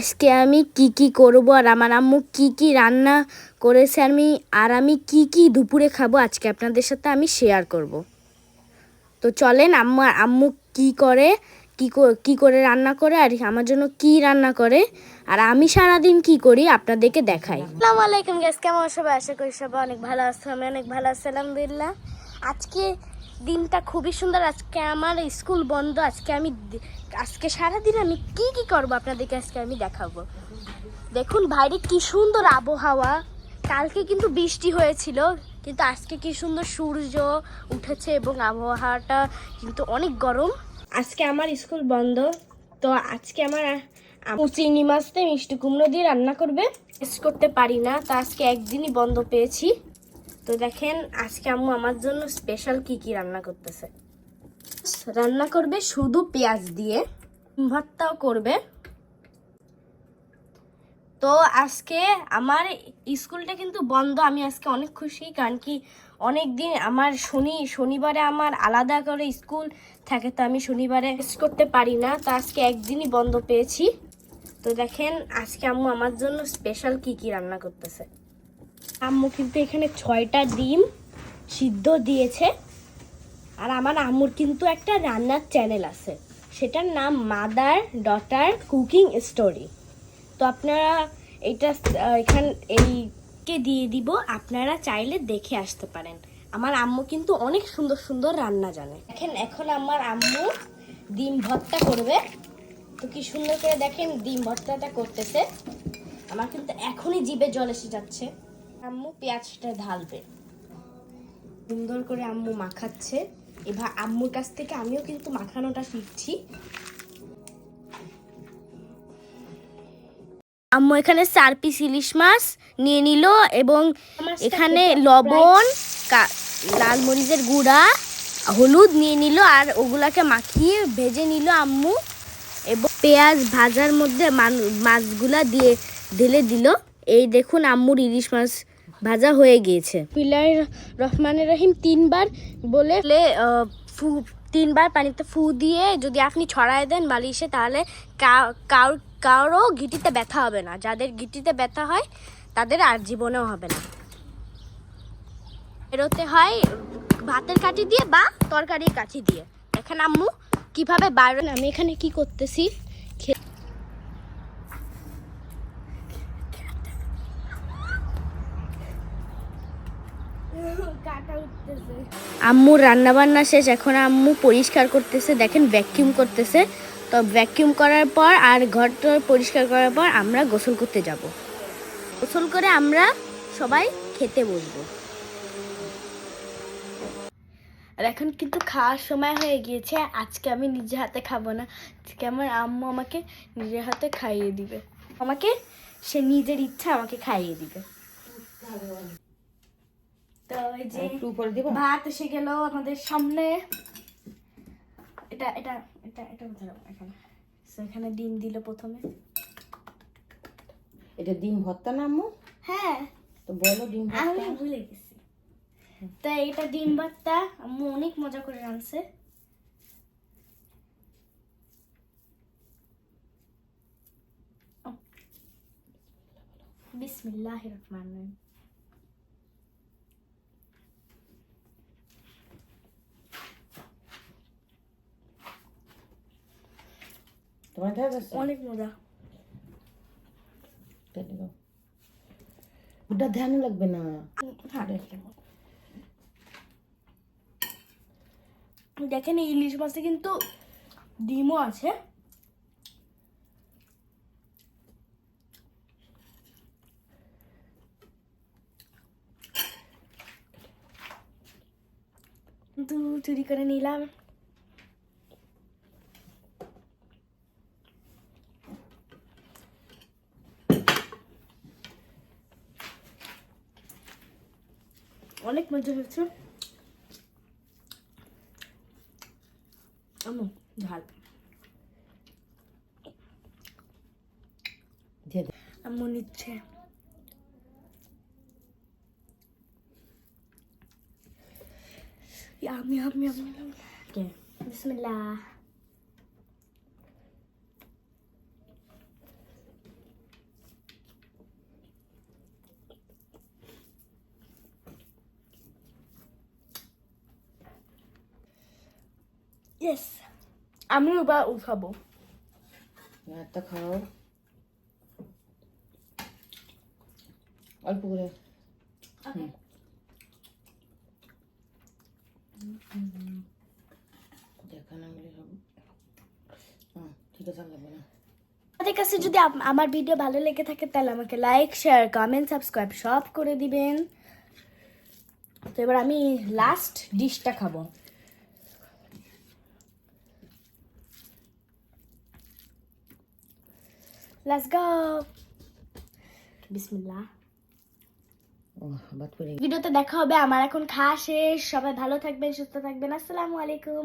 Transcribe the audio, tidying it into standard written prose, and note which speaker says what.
Speaker 1: আজকে আমি কি করব আর আমার আম্মু কি রান্না করেছে আমি কি দুপুরে খাবো আজকে আপনাদের সাথে আমি শেয়ার করব। তো চলেন আম্মু কি করে রান্না করে আর আমার জন্য কি রান্না করে আর আমি সারাদিন কি করি আপনাদেরকে দেখাই। আসসালামু আলাইকুম গাইস, কেমন সবাই? আশা করি সবাই অনেক ভালো আছো। আমি অনেক ভালো আছি আলহামদুলিল্লাহ। আজকে দিনটা খুবই সুন্দর। আজকে আমার স্কুল বন্ধ। আজকে সারাদিন আমি কি করব আপনাদেরকে আজকে আমি দেখাবো। দেখুন বাইরে কি সুন্দর আবহাওয়া। কালকে কিন্তু বৃষ্টি হয়েছিল, কিন্তু আজকে কি সুন্দর সূর্য উঠেছে এবং আবহাওয়াটা কিন্তু অনেক গরম। আজকে আমার স্কুল বন্ধ, তো আজকে আমার চিংড়ি মাছ দিয়ে মিষ্টি কুমড়ো দিয়ে রান্না করবে। টেস্ট করতে পারি না, তো আজকে একদিনই বন্ধ পেয়েছি। তো দেখেন আজকে আম্মু আমার জন্য স্পেশাল কি রান্না করতেছে। রান্না করবে শুধু পেঁয়াজ দিয়ে, ভর্তাও করবে। তো আজকে আমার স্কুলটা কিন্তু বন্ধ। আমি আজকে অনেক খুশি, কারণ কি অনেক দিন আমার শনিবারে আমার আলাদা করে স্কুল থাকে, তো আমি শনিবারে টেস্ট করতে পারি না। তো আজকে একদিনই বন্ধ পেয়েছি। তো দেখেন আজকে আম্মু আমার জন্য স্পেশাল কি রান্না করতেছে। আম্মু কিন্তু এখানে 6টা ডিম সিদ্ধ দিয়েছে। আর আমার আম্মুর কিন্তু একটা রান্নার চ্যানেল আছে, সেটার নাম মাদার ডটার কুকিং স্টোরি। তো আপনারা এইকে দিয়ে দিব, আপনারা চাইলে দেখে আসতে পারেন। আমার আম্মু কিন্তু অনেক সুন্দর সুন্দর রান্না জানে। দেখেন এখন আমার আম্মু ডিম ভর্তা করবে। তো কি সুন্দর করে দেখেন ডিম ভর্তাটা করতেছে। আমার কিন্তু এখনই জিভে জল এসে যাচ্ছে। আম্মু পেঁয়াজটা ঢালবে, সুন্দর করে আম্মু মাখাচ্ছে। এবার আম্মুর কাছ থেকে আমিও কিন্তু মাখানোটা শিখছি। আম্মু এখানে 4 পিস ইলিশ মাছ নিয়ে নিল এবং এখানে লবণ, লাল মরিচের গুঁড়া, হলুদ নিয়ে নিল আর ওগুলাকে মাখিয়ে ভেজে নিল আম্মু। এবং পেঁয়াজ ভাজার মধ্যে মাছগুলা দিয়ে ঢেলে দিল। এই দেখুন আম্মুর ইলিশ মাছ ভাজা হয়ে গিয়েছে। বিসমিল্লাহির রহমানির রহিম 3বার বলে 3বার পানিতে ফু দিয়ে যদি আপনি ছড়ায় দেন বালিশে, তাহলে কারো গিটিতে ব্যথা হবে না। যাদের গিটিতে ব্যথা হয় তাদের আর জীবনেও হবে না। বেরোতে হয় ভাতের কাঠি দিয়ে বা তরকারির কাঠি দিয়ে। দেখেন আম্মু কিভাবে বাইরে। আমি এখানে কি করতেছি, আম্মু রান্না বান্না শেষ। এখন আম্মু পরিষ্কার করতেছে। দেখেন ভ্যাকিউম করতেছে। তো ভ্যাকিউম করার পর আর ঘরটা পরিষ্কার করার পর আমরা গোসল করতে যাব। গোসল করে আমরা সবাই খেতে বসবো। আর এখন কিন্তু খাওয়ার সময় হয়ে গিয়েছে। আজকে আমি নিজে হাতে খাবো না, আজকে আমার আম্মু আমাকে নিজের হাতে খাইয়ে দিবে। সে নিজের ইচ্ছা আমাকে খাইয়ে দিবে। তো এই যে ভাত এসে গেল আমাদের সামনে। এটা এটা এটা এটা এখানে এখানে ডিম দিল প্রথমে।
Speaker 2: এটা ডিম ভর্তা না আম্মু?
Speaker 1: হ্যাঁ
Speaker 2: তো বলো ডিম ভর্তা।
Speaker 1: আমি ভুলে গেছি। তো এটা ডিম ভর্তা আম্মু অনেক মজা করে রাঁধছে। বিসমিল্লাহির রহমানির রহিম।
Speaker 2: তোমার কাছে
Speaker 1: অনেক মজা।
Speaker 2: ওটা ধ্যান লাগবে না।
Speaker 1: দেখেন এই ইলিশ মাছে কিন্তু ডিমও আছে। কিন্তু চুরি করে নিলাম। অনেক মজা হচ্ছে আম্মু। ঝাল আম্মু নিচ্ছে। আমি বিসমিল্লাহ। ইয়েস, আমি এবার উঠাবো।
Speaker 2: একটা খাও অল্প করে। দেখা না গেলে সব ঠিক আছে, আর লাগবে না।
Speaker 1: আপনাদের কাছে যদি আমার ভিডিও ভালো লেগে থাকে তাহলে আমাকে লাইক, শেয়ার, কমেন্ট, সাবস্ক্রাইব সব করে দিবেন। তো এবার আমি লাস্ট ডিশটা খাবো। লেটস গো, বিসমিল্লাহ।
Speaker 2: বাদ করে
Speaker 1: ভিডিওতে দেখা হবে। আমার এখন খাওয়া শেষ। সবাই ভালো থাকবেন, সুস্থ থাকবেন। আসসালামু আলাইকুম।